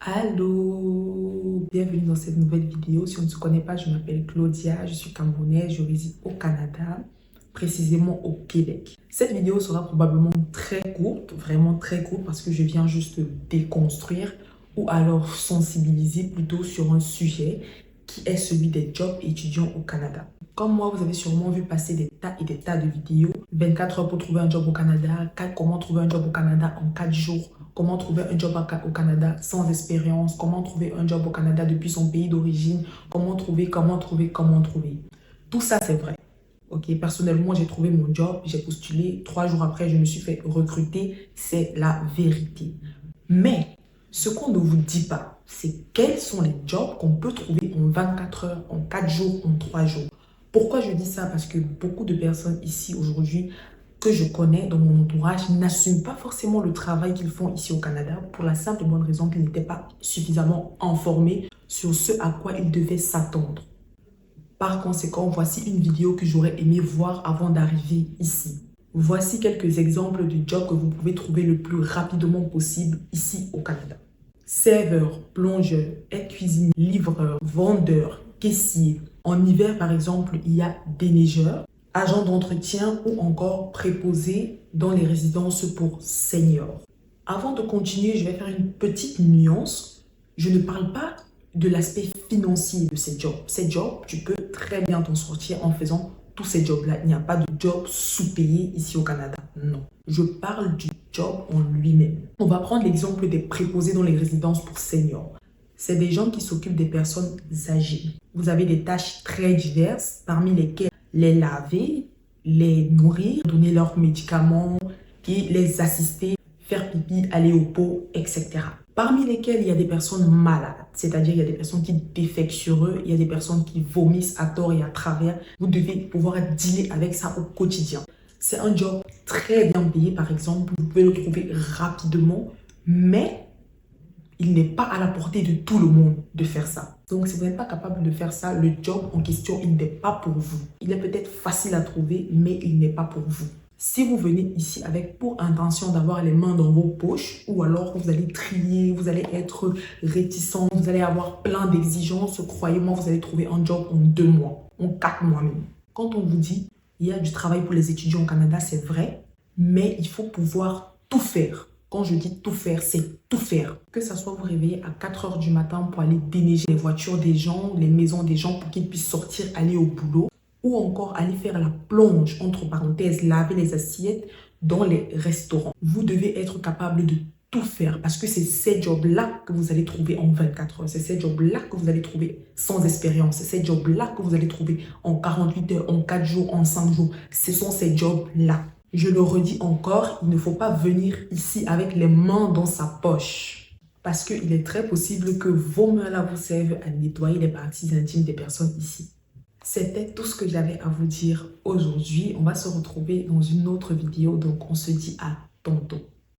Allô, bienvenue dans cette nouvelle vidéo. Si on ne se connaît pas, je m'appelle Claudia, je suis camerounaise, je réside au Canada, précisément au Québec. Cette vidéo sera probablement très courte, vraiment très courte, parce que je viens juste déconstruire ou alors sensibiliser plutôt sur un sujet qui est celui des jobs étudiants au Canada. Comme moi, vous avez sûrement vu passer des tas et des tas de vidéos. 24 heures pour trouver un job au Canada, comment trouver un job au Canada en 4 jours, comment trouver un job au Canada sans expérience, comment trouver un job au Canada depuis son pays d'origine, comment trouver. Tout ça, c'est vrai. Ok, personnellement, j'ai trouvé mon job, j'ai postulé. 3 jours après, je me suis fait recruter. C'est la vérité. Mais ce qu'on ne vous dit pas, c'est quels sont les jobs qu'on peut trouver en 24 heures, en 4 jours, en 3 jours. Pourquoi je dis ça? Parce que beaucoup de personnes ici aujourd'hui que je connais dans mon entourage n'assument pas forcément le travail qu'ils font ici au Canada pour la simple et bonne raison qu'ils n'étaient pas suffisamment informés sur ce à quoi ils devaient s'attendre. Par conséquent, voici une vidéo que j'aurais aimé voir avant d'arriver ici. Voici quelques exemples de jobs que vous pouvez trouver le plus rapidement possible ici au Canada. Serveur, plongeur, aide-cuisinier, livreur, vendeur, caissier. En hiver, par exemple, il y a déneigeur, agent d'entretien ou encore préposé dans les résidences pour seniors. Avant de continuer, je vais faire une petite nuance. Je ne parle pas de l'aspect financier de ces jobs. Ces jobs, tu peux très bien t'en sortir en faisant tous ces jobs-là. Il n'y a pas de job sous-payé ici au Canada. Non. Je parle du job en lui-même. On va prendre l'exemple des préposés dans les résidences pour seniors. C'est des gens qui s'occupent des personnes âgées. Vous avez des tâches très diverses, parmi lesquelles les laver, les nourrir, donner leurs médicaments et les assister, faire pipi, aller au pot, etc. Parmi lesquels il y a des personnes malades, c'est-à-dire il y a des personnes qui défèquent sur eux, il y a des personnes qui vomissent à tort et à travers. Vous devez pouvoir dealer avec ça au quotidien. C'est un job très bien payé, par exemple. Vous pouvez le trouver rapidement, mais il n'est pas à la portée de tout le monde de faire ça. Donc, si vous n'êtes pas capable de faire ça, le job en question, il n'est pas pour vous. Il est peut-être facile à trouver, mais il n'est pas pour vous. Si vous venez ici avec pour intention d'avoir les mains dans vos poches, ou alors vous allez trier, vous allez être réticent, vous allez avoir plein d'exigences, croyez-moi, vous allez trouver un job en 2 mois, en 4 mois même. Quand on vous dit il y a du travail pour les étudiants au Canada, c'est vrai, mais il faut pouvoir tout faire. Quand je dis tout faire, c'est tout faire. Que ce soit vous réveiller à 4 heures du matin pour aller déneiger les voitures des gens, les maisons des gens pour qu'ils puissent sortir, aller au boulot, ou encore aller faire la plonge, entre parenthèses, laver les assiettes dans les restaurants. Vous devez être capable de tout faire parce que c'est ces jobs-là que vous allez trouver en 24 heures. C'est ces jobs-là que vous allez trouver sans expérience. C'est ces jobs-là que vous allez trouver en 48 heures, en 4 jours, en 5 jours. Ce sont ces jobs-là. Je le redis encore, il ne faut pas venir ici avec les mains dans sa poche. Parce qu'il est très possible que vos mains-là vous servent à nettoyer les parties intimes des personnes ici. C'était tout ce que j'avais à vous dire aujourd'hui. On va se retrouver dans une autre vidéo, donc on se dit à tantôt.